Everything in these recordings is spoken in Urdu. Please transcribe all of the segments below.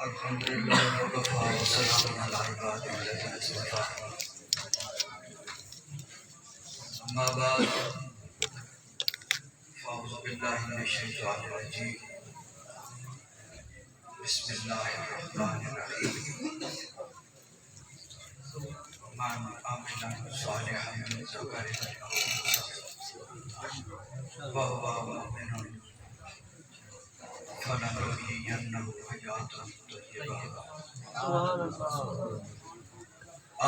الحمدللہ وکفی وسلام علی عبادہ الذین اصطفی اما بعد فاعوذ باللہ من الشیطان الرجیم بسم اللہ الرحمن الرحیم من عمل صالحا من ذکر او انثى وهو مؤمن فلنحيينه حياة طيبة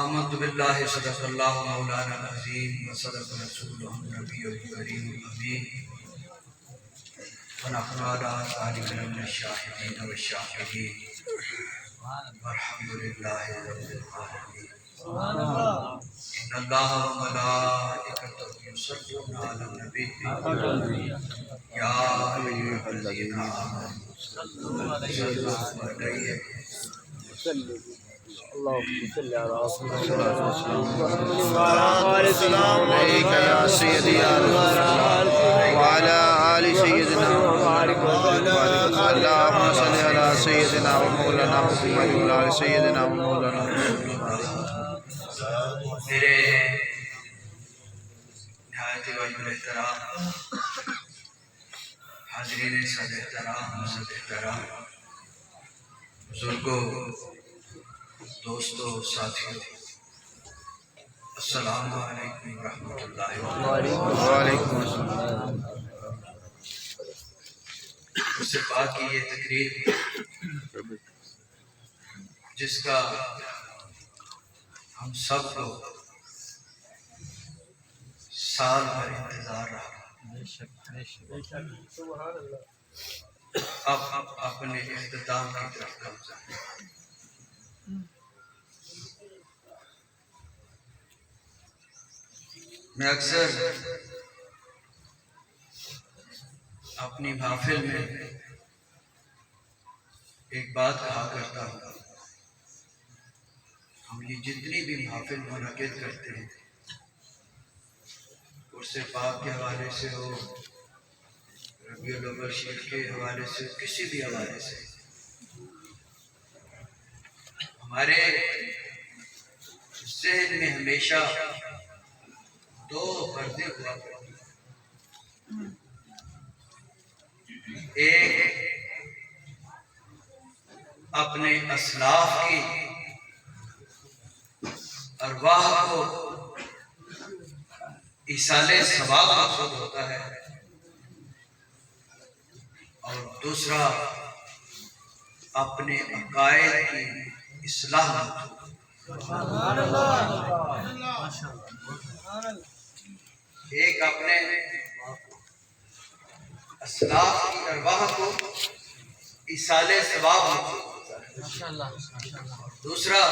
آمنت بالله صدق الله مولانا العظيم وصدق رسوله النبي الكريم الأمين ونحن على ذلك من الشاهدين والشاكرين والحمد لله رب العالمين إن الله وملائكته يصلون على النبي يا أيها الذين آمنوا صلوا عليه اللهم صل على سيدنا محمد عليك يا سيدي يا رسول الله وعلى آل سيدنا محمد اللهم صل على سيدنا ومولانا محمد وعلى آل سيدنا ومولانا میرے نہایت واجب احترام حاضرین صد احترام بزرگوں، دوستوں، ساتھیوں، السلام علیکم ورحمۃ اللہ وبرکاتہ۔ وعلیکم السلام۔ اس سے پاک کی یہ تقریر جس کا ہم سب کو سال بھر انتظار رہا، اب اپنے اختتام کی طرف گامزن ہے۔ میں اکثر اپنی محفل میں ایک بات کہا کرتا ہوں، ہم یہ جتنی بھی محفل منعقد کرتے ہیں عرس پاک کے حوالے سے ہو، ربیع الاول شریف کے حوالے سے، کسی بھی حوالے سے، ہمارے ذہن میں ہمیشہ دو پردے ہوا کرتے ہیں۔ ایک اپنے اسلاف کی ارواح کو ایصال ثواب مقصود ہوتا ہے، اور دوسرا اپنے عقائد کی اصلاح مقصود۔ ایک اپنے اسلاف کی ارواح کو ایصال ثواب مقصود ہوتا ہے، دوسرا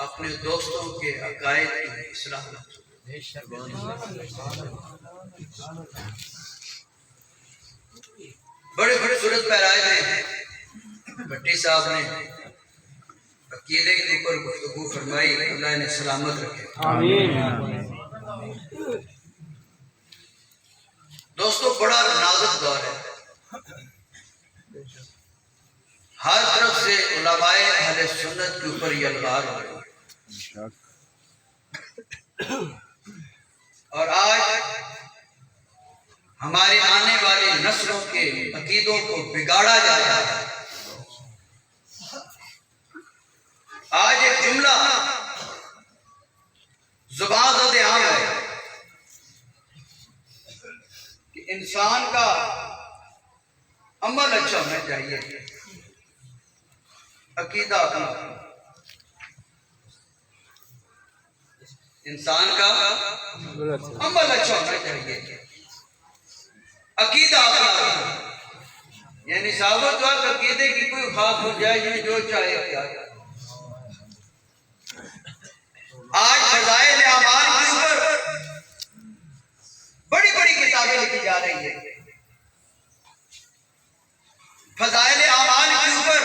اپنے دوستوں کے عقائد کی اصلاح مقصود۔ بڑے خوبصورت پیرائے میں بھٹی صاحب نے عقیدے کے اوپر گفتگو فرمائی، اللہ نے سلامت رکھے۔ آمین۔ دوستو، بڑا نازک دور ہے، ہر طرف سے علماء اہل سنت کے اوپر یہ الغار ہو رہی ہے، اور آج ہماری آنے والی نسلوں کے عقیدوں کو بگاڑا جا رہا ہے۔ آج ایک جملہ زبان زد عام ہے کہ انسان کا عمل اچھا ہونا چاہیے، عقیدہ اپنا۔ انسان کا عمل اچھا ہونا چاہیے، عقیدہ اپنا، یعنی ثابت ہوا کہ عقیدے کی کوئی خاص ہو جائے، یہ جو چاہے کیا جائے۔ آج فضائل اعمال کے اوپر بڑی بڑی کتابیں لکھی جا رہی ہیں، فضائل اعمال کے اوپر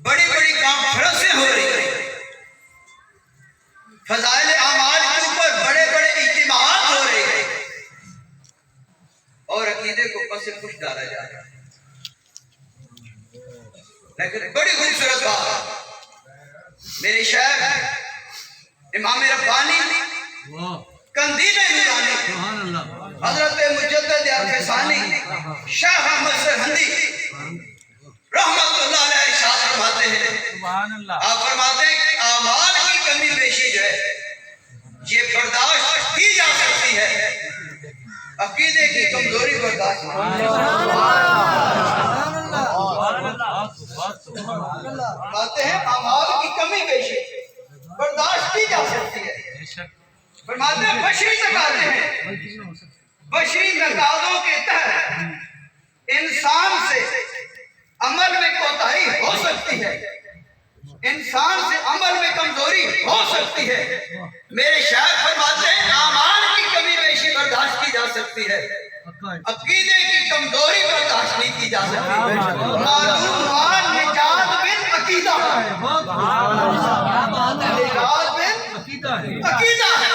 بڑی بڑی کانفرنسیں ہو رہی ہیں، فضائل اعمال کے اوپر بڑے بڑے اجتماعات ہو رہے ہیں، سے کچھ ڈالا جا رہا ہے، لیکن بڑی خوبصورت بات میرے شیخ امام ربانی قندیل نورانی حضرت مجدد ثانی شیخ احمد سرہندی رحمت اللہ علیہ ارشاد فرماتے ہیں، آپ فرماتے ہیں کہ اعمال کی کمی بیشی جو ہے یہ برداشت کی جا سکتی ہے، عقیدے کی کمزوری برداشت نہیں۔ فرماتے ہیں اعمال کی کمی بیشی برداشت کی جا سکتی ہے، فرماتے ہیں بشری تقاضے ہیں، بشری تقاضوں کے تحت انسان سے عمل میں کوتاہی ہو سکتی ہے، انسان سے عمل میں کمزوری ہو سکتی ہے۔ میرے شیخ فرماتے ہیں اعمال کی کمی بیشی برداشت کی جا سکتی ہے، عقیدے کی کمزوری برداشت نہیں کی جا سکتی۔ معلوم ہوا نجات بن عقیدہ ہے، نجات بن عقیدہ ہے۔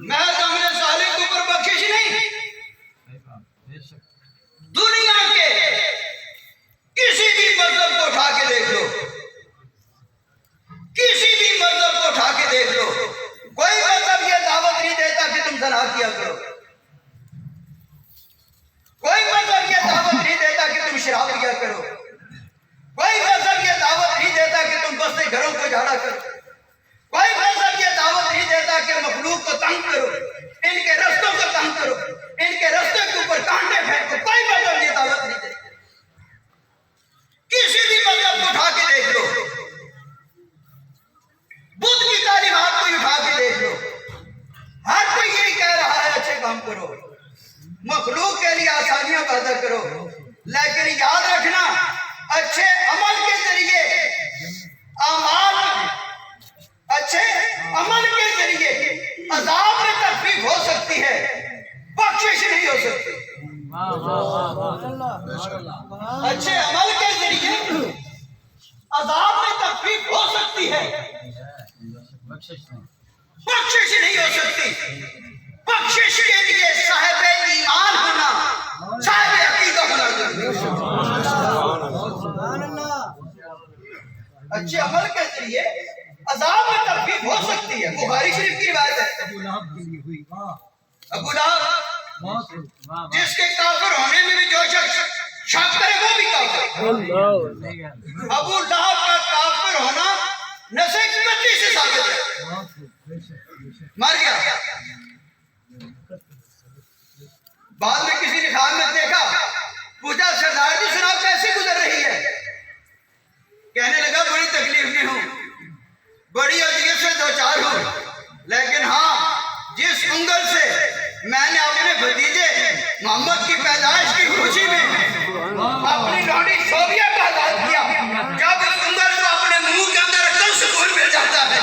میں عمل صالح کے اوپر بخشش نہیں، دنیا کے کسی بھی مذہب کو اٹھا کے دیکھ لو، کسی بھی مذہب کو اٹھا کے دیکھ لو، کوئی مذہب یہ دعوت نہیں دیتا کہ تم زنا کیا کرو، کوئی مذہب یہ دعوت نہیں دیتا کہ تم شراب پیا کرو، کوئی مذہب یہ دعوت نہیں دیتا کہ تم بستے گھروں کو جھاڑا کرو، کوئی مذہب یہ دعوت نہیں دیتا کہ مخلوق کو تنگ کرو، ان کے رستوں کو تنگ کرو، ان کے رستے کے اوپر کانٹے پھینکو، کوئی مذہب یہ دعوت نہیں دیتا۔ کسی بھی مذہب کو اٹھا کے دیکھ لو، بدھ کی تعلیمات کو اٹھا کے دیکھ لو، ہر کوئی یہی کہہ رہا ہے اچھے کام کرو، مخلوق کے لیے آسانیاں پیدا کرو، لیکن یاد رکھنا اچھے عمل کے ذریعے اچھے عمل کے ذریعے عذاب میں تخفیف ہو سکتی ہے، بخشش نہیں ہو سکتی۔ اچھے عمل کے ذریعے عذاب میں تخفیف ہو سکتی ہے، بخشش نہیں ہو سکتی۔ بخشش کے لیے صاحب ایمان ہونا، صاحب عقیدہ ہونا ضروری ہے۔ اچھے عمل کے ذریعے عذاب میں تخفیف ہو سکتی ہے، بخاری شریف کی روایت ہے۔ ابو لہب جس کے کافر ہونے میں بھی جو شخص شک کرے وہ بھی کافر۔ ابو لہب کا کافر ہونا نص قطعی سے ثابت ہے، مر گیا۔ بعد میں کسی نے خواب میں دیکھا، پوچھا سردار جی سناؤ کیسی گزر رہی ہے؟ کہنے لگا بڑی تکلیف میں ہوں، بڑی اذیت سے دوچار ہوں، لیکن ہاں جس انگل سے میں نے اپنے بھتیجے محمد کی پیدائش کی خوشی میں اپنی لونڈی صوفیہ کا آزاد کیا، جب اس انگل کو اپنے منہ کے اندر رکھتا سکون مل جاتا ہے۔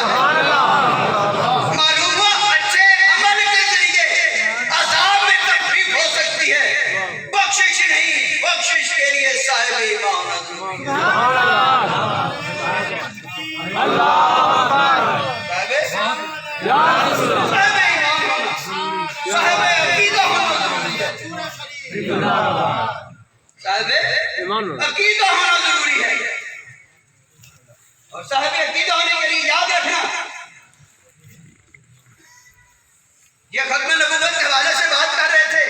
معلوم ہوا اچھے عمل کے ذریعے عذاب میں تخفیف ہو سکتی ہے، بخشش نہیں، بخشش کے لیے صاحب ایمان ضروری ہے۔ صاحب عقیدہ ہونا ضروری ہے، صاحب عقیدہ ہونا ضروری ہے۔ اور صاحب عقیدہ ہونے کے لیے یاد رکھنا، یہ ختم نبوت کے حوالے سے بات کر رہے تھے،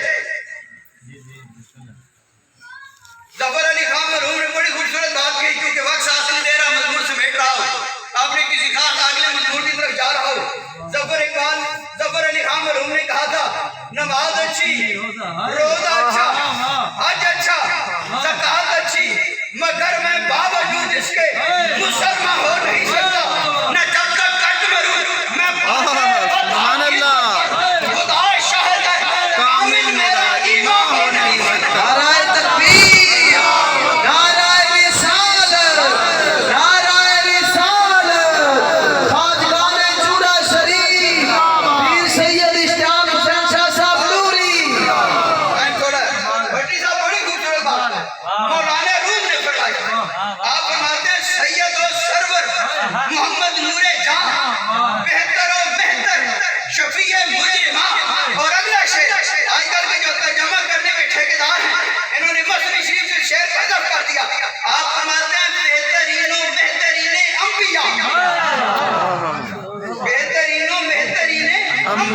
ظفر علی خان مرحوم نے بڑی خوبصورت بات کی، کیونکہ وقت ساتھ نہیں دے رہا، مضمون سمیٹ رہا ہو، آپ نے کسی خاص اگلے مضمون کی طرف جا رہا ہو۔ ظفر علی خان مرحوم نے کہا تھا نماز اچھی، روزہ اچھا، حج اچھا، زکات اچھی، مگر میں باوجود اس کے مسلمان ہو نہیں سکتا، نہ جب تک قرض مروں میں سبحان اللہ، خدا شاہد ہے کامل میرا ایمان ہو نہیں سکتا۔ نعرہ تکبیر، نعرہ رسالت، نعرہ رسالت، خواجگان چورا شریف، پیر سید اشتیاق حسین شاہ صاحب نوری۔ بھٹی صاحب بڑی خوبصورت بات ہے، مولانا روم نے فرمایا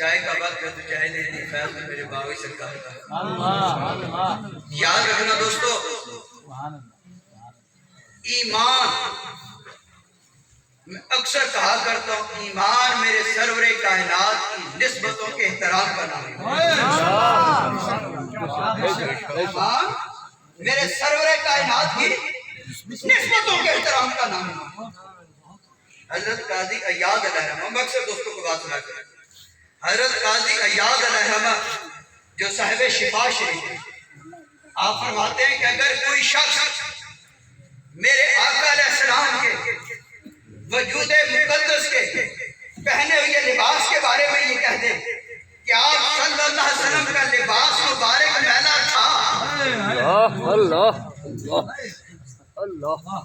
چائے کا وقت ہے تو چائے لینی، فیض میں میرے باوی سرکار کا۔ یاد رکھنا دوستو، ایمان، میں اکثر کہا کرتا ہوں ایمان میرے سرور کائنات کی نسبتوں کے احترام کا نام ہے۔ ایمان میرے سرور کائنات کی نسبتوں کے احترام کا نام ہے۔ حضرت قاضی ایاز علیہ الرحمہ، میں اکثر دوستوں کو بات سنا کرتا ہوں، حضرت قاضی ایاز علیہ الرحمہ جو صاحب شفا شریف ہیں، آپ فرماتے ہیں کہ اگر کوئی شخص میرے آقا علیہ السلام کے وجود مقدس کے پہنے ہوئے لباس کے بارے میں یہ کہہ دے کہ آپ صلی اللہ علیہ وسلم کا لباس مبارک میلا تھا،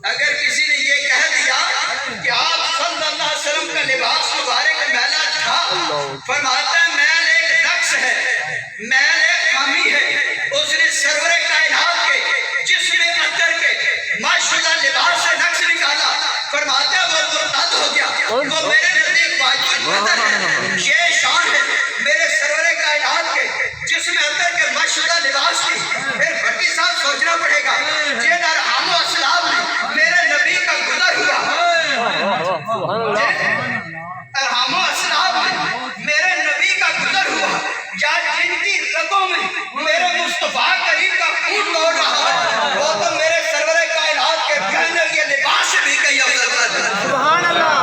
اگر کسی نے یہ کہہ دیا کہ آپ صلی اللہ علیہ وسلم کا لباس مبارک میلا تھا، فرماتا ہے میل ایک نقص ہے، میل ایک خامی ہے، اس نے سرور کائنات کے جسم اطہر کے ماشاءاللہ لباس سے نقص نکالا، فرماتا ہے وہ مرتد ہو گیا، وہ میرے نزدیک واجب قدر ہے، یہ شان ہے میرے سرور کائنات کے جسم اطہر کے ماشاءاللہ لباس کی۔ پھر بھٹی صاحب سوچنا پڑے گا جن ارحام و اسلام میں میرے نبی کا گزر ہوا، ارحام و اسلام میں میرے نبی کا گزر ہوا، یا جن کی رگوں میں میرے مصطفیٰ کریم کا خون دوڑ رہا ہے، وہ تو میرے سرور کائنات کے پہنے ہوئے لباس سے بھی کئی افضل ہے۔ سبحان اللہ،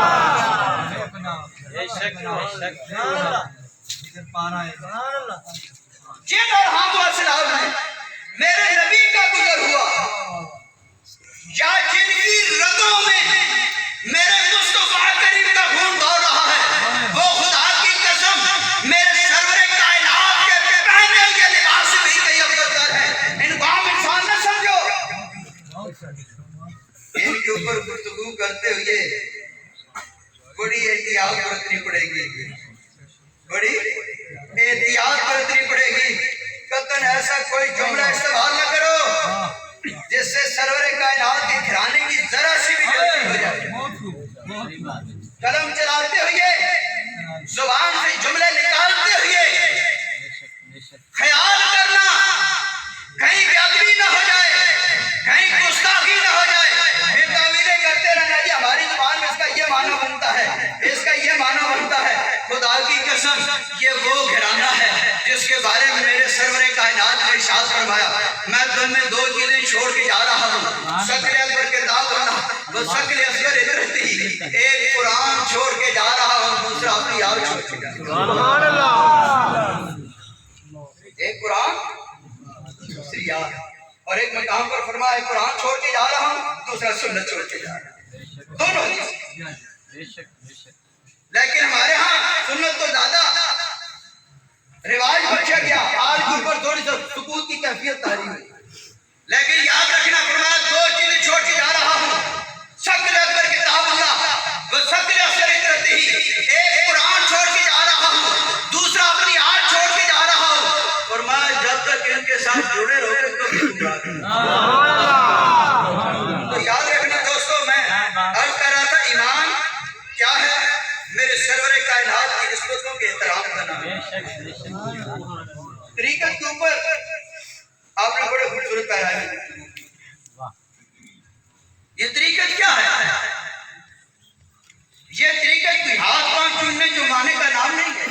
جن ارحام و اسلام میں میرے نبی کا گزر ہوا، یا جن کی رگوں میں میرے مصطفیٰ کریم کا خون دوڑ رہا ہے، وہ خدا کی قسم میرے سرور کائنات کے پہنے ہوئے لباس سے بھی کئی افضل ہے۔ ان کو عام انسان نہ سمجھو، ان کے اوپر گفتگو کرتے ہوئے بڑی احتیاط برتنی پڑے گی، بڑی احتیاط برتنی پڑے گی، قطعاً ایسا کوئی جملہ استعمال نہ کرو جس سے سرور کائنات کے گھرانے کی ذرا سی بھی غلطی ہو جائے۔ قلم چلاتے ہوئے، زبان سے جملے نکالتے ہوئے خیال کرنا کہیں بے ادبی نہ ہو جائے، کہیں گستاخی نہ ہو جائے، پھر تعویلیں کرتے رہنا جی ہماری زبان میں اس کا یہ معنی بنتا ہے، اس کا یہ معنی بنتا ہے۔ خدا کی قسم یہ وہ گھرانہ ہے جس کے بارے میں میرے سرور کائنات نے ارشاد فرمایا، میں تم میں دو چیزیں چھوڑ کے جا رہا ہوں، شکل اکبر کے داغ ہونا وہ شکل اصغر ادرتی، ایک قرآن چھوڑ کے جا رہا ہوں، دوسرا اپنی یاد چھوڑ کے جا رہا ہوں۔ ایک قرآن دوسری یاد، اور ایک مقام پر فرمایا ایک قرآن چھوڑ کے جا رہا ہوں، دوسرا سنت چھوڑ کے جا رہا ہوں، دونوں حدیث۔ لیکن ہمارے ہاں سنت تو زیادہ رواج بچا گیا، آج کے اوپر تھوڑی سی سکوت کی کیفیت تاری ہوئی، لیکن یاد رکھنا فرمایا دو چیزیں چھوڑ کے جا رہا ہوں، شکل اکبر کتاب اللہ وہ شکل اصغر ادرتی، ایک قرآن چھوڑ کے جا رہا ہوں، دوسرا اپنی آج چھوڑ کے جا رہا ہوں، فرمایا جب تک ان کے ساتھ جڑے رہو گے تو بھی گمراہ نہیں۔ تو یاد رکھنا دوستو، میں عرض کر رہا تھا ایمان کیا ہے، میرے سرور کائنات کی نسبتوں کے احترام کا نام ہے۔ طریقت کے اوپر آپ نے بڑے خوبصورت پیرائی میں، یہ طریقت کیا ہے؟ یہ طریقت کوئی ہاتھ پاؤں چومنے چمانے کا نام نہیں ہے،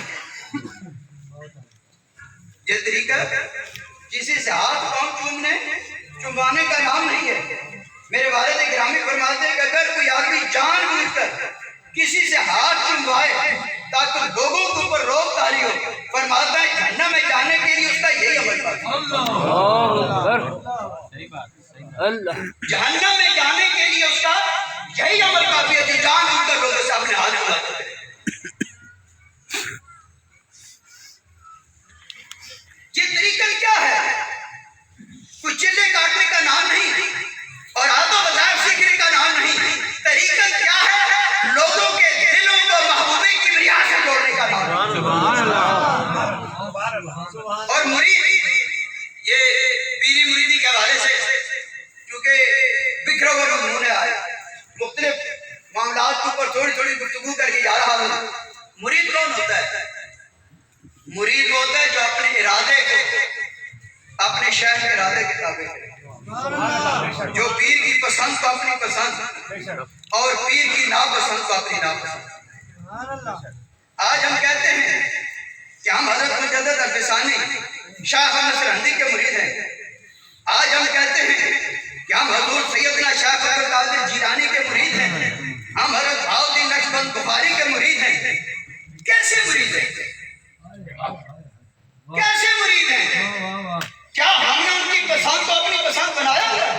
یہ طریقت کسی سے ہاتھ پاؤں چومنے چمانے کا نام نہیں ہے۔ میرے والد گرامی فرماتے ہیں کہ اگر کوئی آدمی جان بوجھ کر کسی سے ہاتھ چموائے تاکہ لوگوں کے اوپر روک طاری ہو، فرماتا ہے جہنم میں جانے کے لیے اس کا یہی عمل کافی ہے، جہنم میں جانے کے لیے اس کا یہی عمل کافی ہے، جو جان بوجھ کر لوگوں کے سامنے ہاتھ چماتا ہے۔ یہ طریقہ کیا ہے؟ کوئی چلے کاٹنے کا نام نہیں اور آدھو بازار سیکھنے کا نام نہیں، طریقہ کیا ہے؟ لوگوں کے دلوں کو محبوب کبریا سے جوڑنے کا نام ہے۔ اور مرید، یہ پیری مریدی کے حوالے سے کیونکہ بکھرا ہوا نمونے آئے، مختلف معاملات کے اوپر تھوڑی تھوڑی گفتگو کر کے جا رہا ہوں۔ مرید کون ہوتا ہے؟ مرید ہوتا ہے جو اپنے ارادے کو اپنے شیخ کے ارادے کے تابع کرے، جو پیر کی پسند کو اپنی پسند اور پیر کی ناپسند کو اپنی ناپسند۔ آج ہم کہتے ہیں کہ ہم حضرت مجدد الفسانی شاہ احمد سرہندی کے مرید ہیں، آج ہم کہتے ہیں کہ ہم حضور سیدنا شاہ عبد القادر جیلانی کے مرید ہیں، ہم حضرت بہاؤالدین نقشبند بخاری کے مرید ہیں۔ کیسے مرید ہیں؟ کیسے مرید ہیں؟ کیا ہم نے ان کی پسند کو اپنی پسند بنایا ہے؟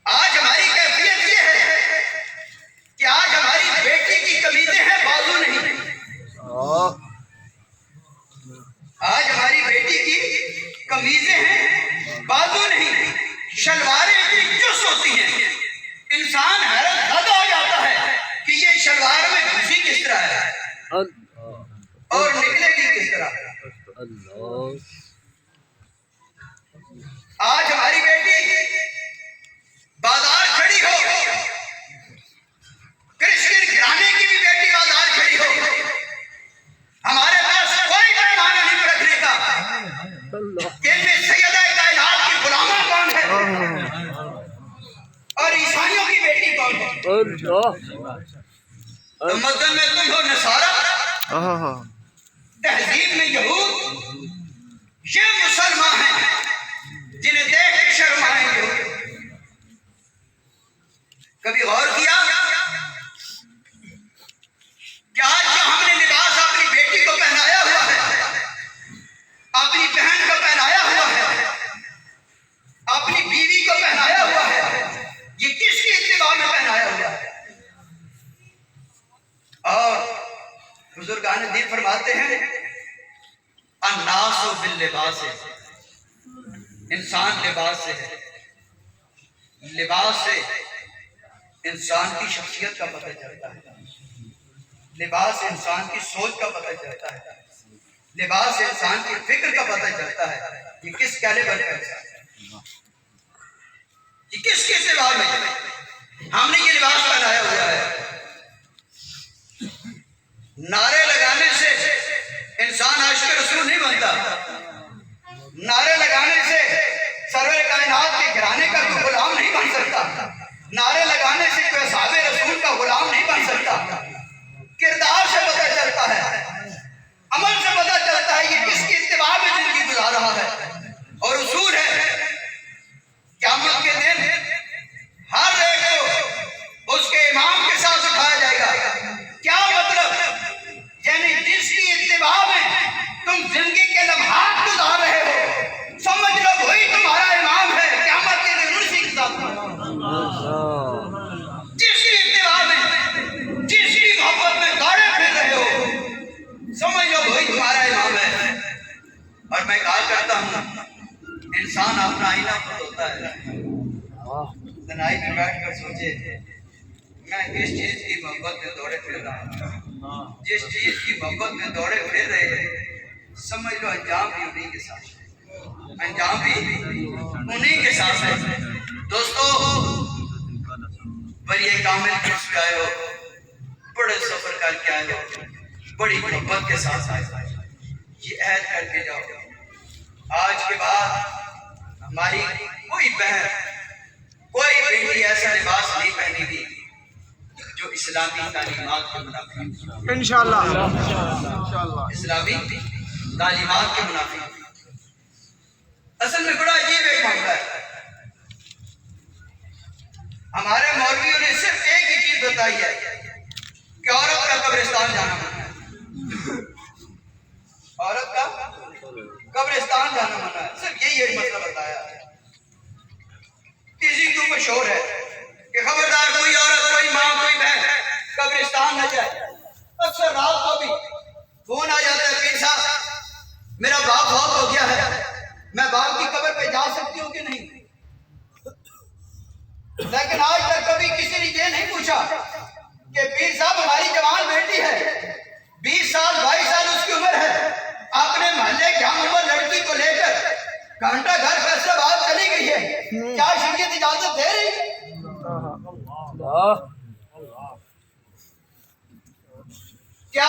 آج ہماری کیفیت یہ ہے کہ آج ہماری بیٹی کی قمیضیں ہیں، بازو نہیں۔ آج ہماری بیٹی کی قمیضیں ہیں، بازو نہیں، شلواریں اتنی چست ہوتی ہیں، انسان حیرت زدہ ہو جاتا ہے کہ یہ شلوار میں گھسی کس طرح ہے اور نکلے گی کس طرح۔ آج ہماری بیٹی بازار کھڑی ہو، کرسچن گھرانے کی بھی بیٹی بازار کھڑی ہو، ہمارے پاس کوئی پیمانہ نہیں رکھنے کا کہ ان میں سیدہ کائنات کی غلامہ کون ہے اور عیسائیوں کی بیٹی کون ہے۔ مدن میں تم ہو نصارہ، تہذیب میں یہود، یہ مسلمان ہیں جنہیں دیکھ کے شرمائیں گے۔ کبھی غور کیا کہ آج جو ہم نے لباس اپنی بیٹی کو پہنایا ہوا ہے، اپنی بہن کو پہنایا ہوا ہے، اپنی بیوی کو پہنایا ہوا ہے، یہ کس کی اتباع میں پہنایا ہوا ہے؟ اور بزرگان دین فرماتے ہیں الناس باللباس، انسان لباس سے ہے، لباس سے انسان کی شخصیت کا پتہ چلتا ہے، لباس سے انسان کی سوچ کا پتہ چلتا ہے، لباس سے انسان کی فکر کا پتہ چلتا ہے، یہ کس کیلیبر کا انسان ہے، یہ کس کے اتباع میں ہم نے یہ لباس پہنایا ہوا ہے۔ نعرے لگانے سے انسان عاشق رسول نہیں بنتا، نعرے لگانے سے سرور کائنات کے گھرانے کا کوئی غلام نہیں بن سکتا، نعرے لگانے سے کوئی اصحاب رسول کا غلام نہیں بن سکتا۔ کردار سے پتہ چلتا ہے، عمل سے پتہ چلتا ہے یہ کس کی اتباع میں زندگی گزار رہا ہے۔ اور اصول ہے قیامت کے دن ہر ایک کو اس کے امام کے ساتھ اٹھایا جائے گا۔ کیا مطلب؟ یعنی جس کی اتباع میں تم زندگی کے لمحات گزار رہے ہو، سمجھ لو وہی تمہارا امام ہے، قیامت کے دن اسی کے ساتھ۔ جس کی اتباع میں، جس کی محبت میں دوڑے پھر رہے ہو، سمجھ لو وہی تمہارا امام ہے۔ اور میں کہا کرتا ہوں انسان اپنا آئینہ خود ہوتا ہے۔ تنہائی میں بیٹھ کر سوچے میں کس چیز کی محبت میں دوڑے پھر رہا ہوں، جس چیز کی محبت میں دوڑے پھر رہے ہیں، سمجھ لو انجام بھی انہی کے ساتھ ہے، انجام بھی انہی کے ساتھ ہے۔ دوستو بڑی کامل کس پہ آئے ہو، بڑے سفر کر کے آئے ہو، بڑی محبت کے ساتھ آئے ہو، یہ عہد کر کے جاؤ آج کے بعد ہماری کوئی بہن کوئی بیٹی ایسا لباس نہیں پہنی گی جو اسلامی تعلیمات کے منافی، انشاءاللہ اسلامی تعلیمات کے منافی۔ اصل میں بڑا عجیب ایک معاملہ ہے، ہمارے مولویوں نے صرف ایک ہی چیز بتائی ہے کہ عورت کا قبرستان جانا منع ہے، عورت کا قبرستان جانا منع ہے، صرف یہی ایک مسئلہ بتایا ہے۔ کسی کے اوپر شور ہے کہ خبردار کوئی عورت، کوئی ماں، کوئی بہن قبرستان نہ جائے۔ اکثر رات کو بھی فون آ جاتا ہے پیر صاحب میرا باپ فوت ہو گیا ہے، میں باپ کی قبر پہ جا سکتی ہوں کہ نہیں؟ لیکن آج تک کبھی کسی نے یہ نہیں پوچھا کہ پیر صاحب ہماری جوان بیٹی ہے، 20 سال 22 سال اس کی عمر ہے، اپنے محلے کی ہم عمر لڑکی کو لے کر گھنٹہ گھر فیصلہ آباد چلی گئی ہے، کیا شریعت اجازت دے رہی ہے؟ کیا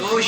2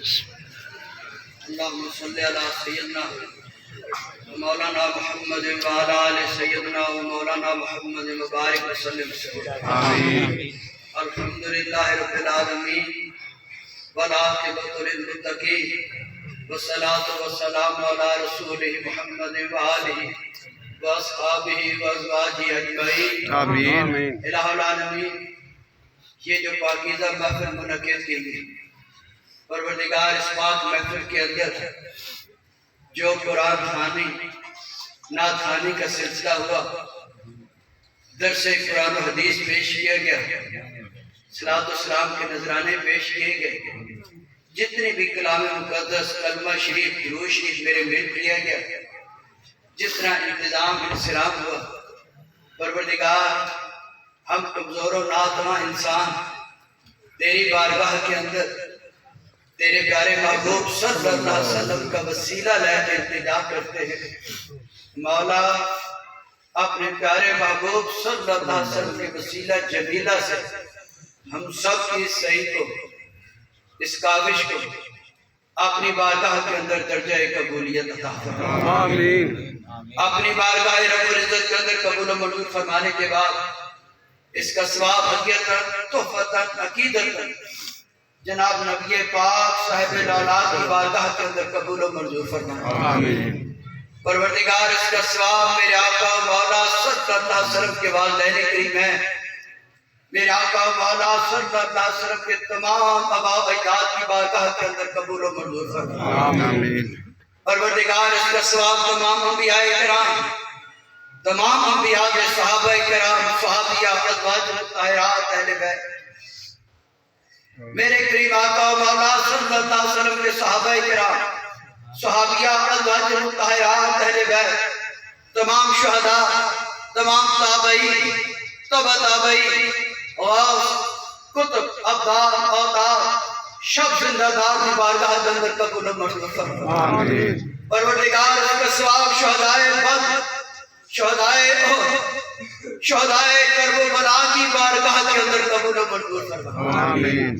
اللهم صل على سيدنا مولانا محمد وعلى آل سيدنا ومولانا محمد وبارك وسلم آمين. الحمد لله رب العالمين والعاقبة للمتقين والصلاة والسلام على رسوله محمد وآله واصحابه وازواجه اجمعین آمین. الہ العالمین. یہ جو پاکیزہ محفل منعقد کی گئی، پروردگار اس پاک محفل کے اندر جو قرآن خوانی نعت خوانی کا سلسلہ ہوا، درس قرآن و حدیث پیش کیا گیا، صلاۃ و سلام کے نذرانے پیش کیے گئے، جتنے بھی کلام مقدس، کلمہ شریف، درود شریف میرے مل کیا گیا، جتنا انتظام انصراف ہوا، پروردگار ہم کمزور و ناتواں انسان تیری بارگاہ کے اندر تیرے پیارے محبوب صلی اللہ علیہ وسلم کا وسیلہ لے کے التجا کرتے ہیں. مولا اپنے پیارے محبوب صلی اللہ علیہ وسلم کے وسیلہ جمیلہ سے ہم سب کی صحیح کو، اس کاوش کو اپنی بارگاہ کے اندر درجہ قبولیت عطا فرما. آمین. اپنی بارگاہ رب العزت کے اندر قبول و منظور فرمانے کے بعد اس کا ثواب حقیقت تحفۃ عقیدت جناب نبی پاک صاحب الاولاد کی بارگاہ کے اندر قبول و منظور فرمائے. آمین. پروردگار اس کا ثواب میرے آقا و مولا صلی اللہ علیہ وسلم کے والدین کریم ہیں، میرے آقا و مولا صلی اللہ علیہ وسلم کے تمام آباء و اجداد کی بارگاہ کے اندر قبول و منظور فرمائے. آمین. پروردگار اس کا ثواب تمام انبیاء کرام، تمام انبیاء کے صحابہ کرام، صحابیہ، ازواج مطہرات، اہل بیت، میرے کریم آقا و مولا صلی اللہ علیہ وسلم کے صحابہ کرام، صحابیہ، ازواج مطہرات، اہل بیت، تمام شہداء، تمام تابعین، تبع تابعین، غوث، کتب، ابدال، اوتاد، شب زندہ دار کی بارگاہ کے اندر قبول و منظور فرما. آمین. پروردگار اس کا ثواب شہدائے بدر، شہدائے احد، شہدائے کرب و بلا کی بارگاہ کے اندر قبول و منظور فرما. آمین.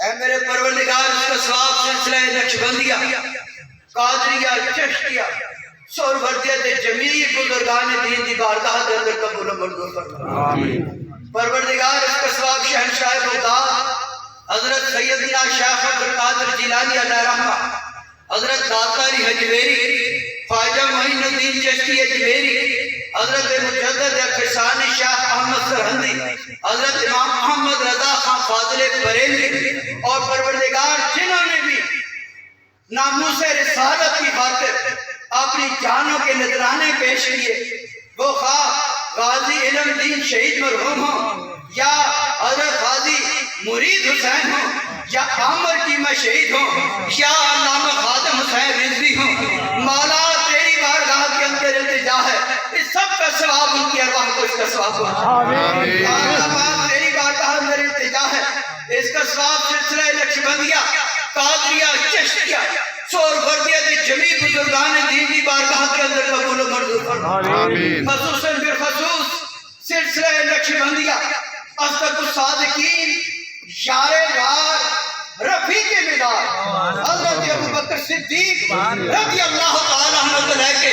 اے میرے پروردگار اس کا ثواب سلسلہ نقشبندیہ، قادریہ، چشتیہ، سہروردیہ جمیع بزرگان دین کی بارگاہ کے اندر قبول و منظور فرما. آمین. پروردگار اس کا ثواب شہنشاہ بغداد حضرت سیدنا شیخ عبد القادر جیلانی علیہ رحمہ، حضرت داتا علی حجویری، خواجہ معین الدین چشتی اجمیری، حضرت مجدد فسانی شیخ احمد سرہندی، حضرت امام محمد رضا خان فاضل بریلوی، اور پروردگار جنہوں نے بھی ناموس رسالت کی خاطر اپنی جانوں کے نذرانے پیش کیے، وہ خواہ غازی علم دین شہید مرحوم ہوں، یا حضرت غازی مرید حسین ہوں، یا عامر کی میں شہید ہوں، یا علامہ خادم حسین رضوی ہوں، مولا تیری بارگاہ کے اندر التجا ہے اس سب کا ثواب ان کی ارواح کو اس کا ثواب ہو. آمین. اللہ تیری بارگاہ اندر التجا ہے اس کا ثواب سلسلہ نقشبندیہ، قادریہ، چشتیہ، سہروردیہ کے جمیع بزرگان دین کی بارگاہ کے اندر قبول و منظور فرما. آمین. خصوصاً بالخصوص سلسلہ نقشبندیہ اسد الصادقین، یار غار، رفیق مدار، حضرت ابوبکر صدیق رضی اللہ تعالیٰ عنہ کے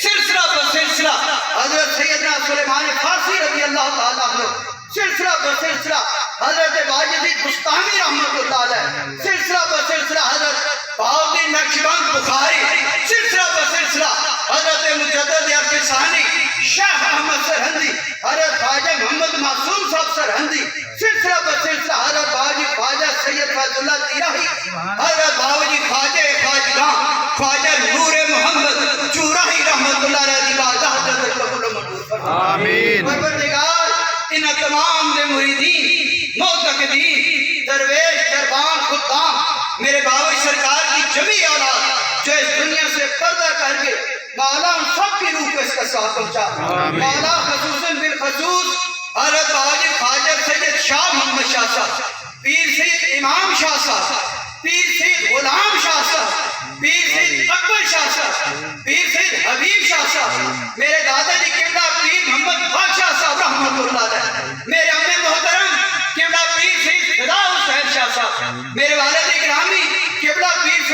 سلسلہ بسلسلہ، حضرت سیدنا سلیمان فارسی رضی اللہ تعالیٰ عنہ، سلسلہ بسلسلہ حضرت باجدی بستانی رحمۃ اللہ علیہ، سلسلہ بسلسلہ حضرت بہاؤالدین نقشبند بخاری، سلسلہ بسلسلہ حضرت مجدد فسانی شیخ احمد سرہندی، حضرت خواجہ محمد معصوم صاحب سرہندی، سلسلہ بسلسلہ حضرت باجی خواجہ سید فیض اللہ تیراہی، حضرت باجی خواجہ خواجگاں خواجہ نور محمد چوراہی رحمت اللہ علیہ دی بارگاہ کے اندر قبول و منظور فرما. آمین. پروردگار ان تمام دے مریدین، معتقدین، درویش، دربان، خدام، میرے باوی سرکار کی جمیع اولاد جو اس دنیا سے پردہ کر کے مولا ان سب کی روح کو اس کا ثواب پہنچا. مولا خصوصاً بالخصوص حضرت باجی خواجہ سید شاہ محمد شاہ صاحب، پیر سید امام شاہ صاحب، پیر سید غلام شاہ صاحب، پیر سید اکبر شاہ صاحب، پیر سید حبیب شاہ صاحب، میرے دادا جی قبلہ پیر محمد بادشاہ صاحب رحمۃ اللہ علیہ، میرے امی محترم قبلہ پیر سید فدا حسین شاہ صاحب، میرے والد اکرام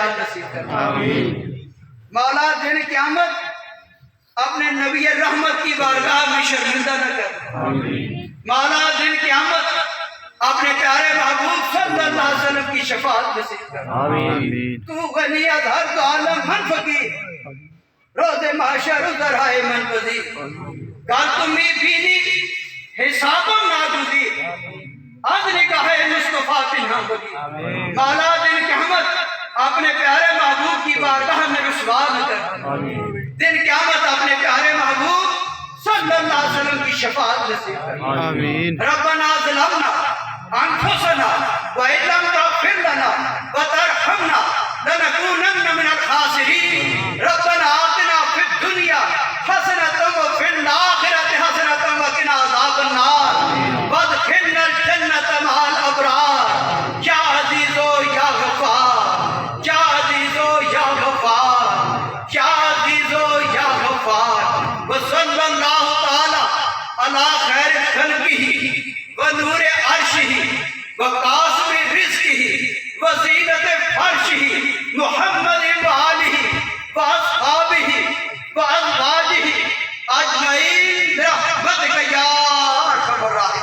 پہچان نصیب کرنا مولا دن قیامت اپنے نبی رحمت کی بارگاہ میں شرمندہ نہ کر مولا دن قیامت اپنے پیارے محبوب صلی اللہ علیہ وسلم کی شفاعت نصیب کر تو غنی از ہر دو عالم من فقیر روز محشر ذرائے من پذیر گر تمہیں بینی حسابم ناگزیر از نگاہ مصطفیٰ پنہاں بگیر مولا دن قیامت اپنے پیارے محبوب کی بارگاہ میں رسوا نہ کر دن قیامت اپنے پیارے محبوب صلی اللہ علیہ وسلم کی شفاعت نصیب کر ربنا ظلمنا انفسنا وإن لم تغفر لنا وترحمنا لنكونن من الخاسرين ربنا آتنا في الدنيا حسنة وفي الآخرة حسنة وقنا عذاب النار وادخلنا الجنة مع الأبرار يا عزيز يا غفار يا عزيز يا غفار يا عزيز يا غفار وصلى الله تعالى على خير خلقه ونور عرشه وقال